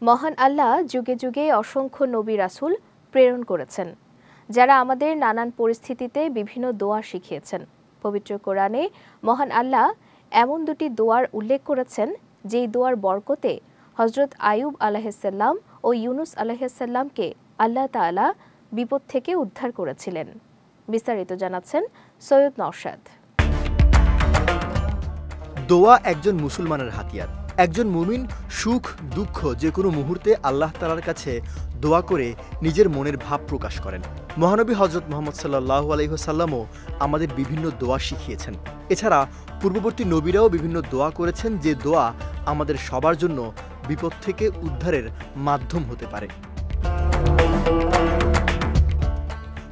মহান আল্লাহ যুগে যুগে অসংখ্য নবী রাসূল প্রেরণ করেছেন, যারা আমাদের নানান পরিস্থিতিতে বিভিন্ন দোয়া শিখিয়েছেন। পবিত্র কোরআনে মহান আল্লাহ এমন দুটি দোয়ার উল্লেখ করেছেন, যেই দোয়ার বরকতে হযরত আইয়ুব আলাইহিসসালাম ও ইউনুস আলাইহিসসালামকে আল্লাহ তাআলা বিপদ থেকে উদ্ধার করেছিলেন। বিস্তারিত জানাচ্ছেন সৈয়দ নওশাদ। দোয়া একজন মুসলমানের হাতিয়ার। একজন মুমিন সুখ দুঃখ যে কোনো মুহূর্তে আল্লাহ তাআলার কাছে দোয়া করে নিজের মনের ভাব প্রকাশ করেন। মহানবী হযরত মুহাম্মদ সাল্লাল্লাহু আলাইহি ওয়াসাল্লামও আমাদের বিভিন্ন দোয়া শিখিয়েছেন। এছাড়া পূর্ববর্তী নবীরাও বিভিন্ন দোয়া করেছেন, যে দোয়া আমাদের সবার জন্য বিপদ থেকে উদ্ধারের মাধ্যম হতে পারে।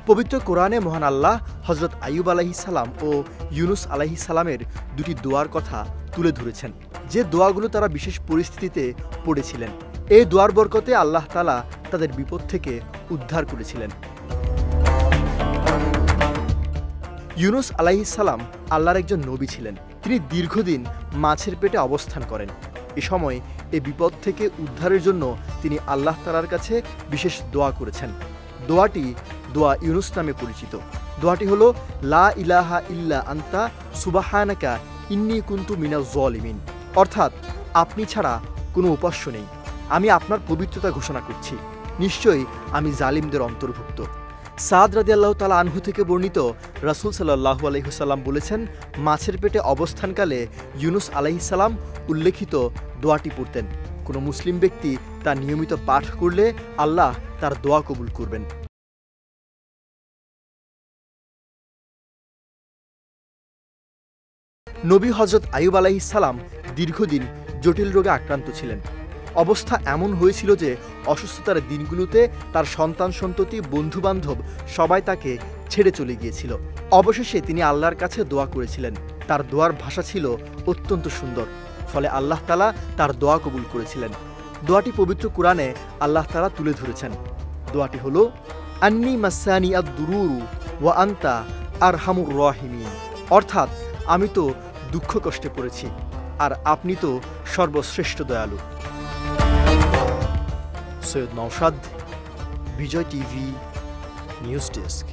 পবিত্র কোরআনে মহান আল্লাহ হযরত আইয়ুব আলাইহিস সালাম ও ইউনুস আলাইহিস সালামের দুটি দোয়ার কথা তুলে ধরেছেন, যে দোয়াগুলো তারা বিশেষ পরিস্থিতিতে পড়েছিলেন। এই দোয়ার বরকতে আল্লাহ তাআলা তাদের বিপদ থেকে উদ্ধার করেছিলেন। ইউনুস আলাইহিস সালাম আল্লাহর একজন নবী ছিলেন। তিনি দীর্ঘদিন মাছের পেটে অবস্থান করেন। এ সময় এই বিপদ থেকে উদ্ধারের জন্য তিনি আল্লাহ তাআলার কাছে বিশেষ দোয়া করেছেন। দোয়াটি দোয়া ইউনুস নামে পরিচিত। দোয়াটি হলো লা ইলাহা ইল্লা আনতা সুবহানাকা ইন্নী কুনতু মিনাজ জালিমিন, অর্থাৎ আপনি ছাড়া কোনো উপাস্য নেই, আমি আপনার পবিত্রতা ঘোষণা করছি, নিশ্চয়ই আমি জালিমদের অন্তর্ভুক্ত। সাদ রাদিয়াল্লাহু তাআলা আনহু থেকে বর্ণিত, রাসূল সাল্লাল্লাহু আলাইহি ওয়াসাল্লাম বলেছেন, মাছের পেটে অবস্থানকালে ইউনুস আলাইহিস সালাম উল্লেখিত দোয়াটি পড়তেন। কোনো মুসলিম ব্যক্তি তা নিয়মিত পাঠ করলে আল্লাহ তার দোয়া কবুল করবেন। নবী হযরত আইয়ুব আলাইহিস সালাম দীর্ঘদিন জটিল রোগে আক্রান্ত ছিলেন। অবস্থা এমন হয়েছিল যে অসুস্থতার দিনগুলোতে তার সন্তান সন্ততি বন্ধুবান্ধব সবাই তাকে ছেড়ে চলে গিয়েছিল। অবশেষে তিনি আল্লাহর কাছে দোয়া করেছিলেন। তার দোয়ার ভাষা ছিল অত্যন্ত সুন্দর, ফলে আল্লাহ তাআলা তার দোয়া কবুল করেছিলেন। দোয়াটি পবিত্র কোরআনে আল্লাহ তাআলা তুলে ধরেছেন। দোয়াটি হলো আন্নী মাসানি আদ-দুরুরু ওয়া আনতা আরহামুর রাহিমিন, অর্থাৎ আমি তো দুঃখ কষ্টে পড়েছি, আর আপনি তো সর্বশ্রেষ্ঠ দয়ালু। সৈয়দ নওশাদ, বিজয় টিভি নিউজ ডেস্ক।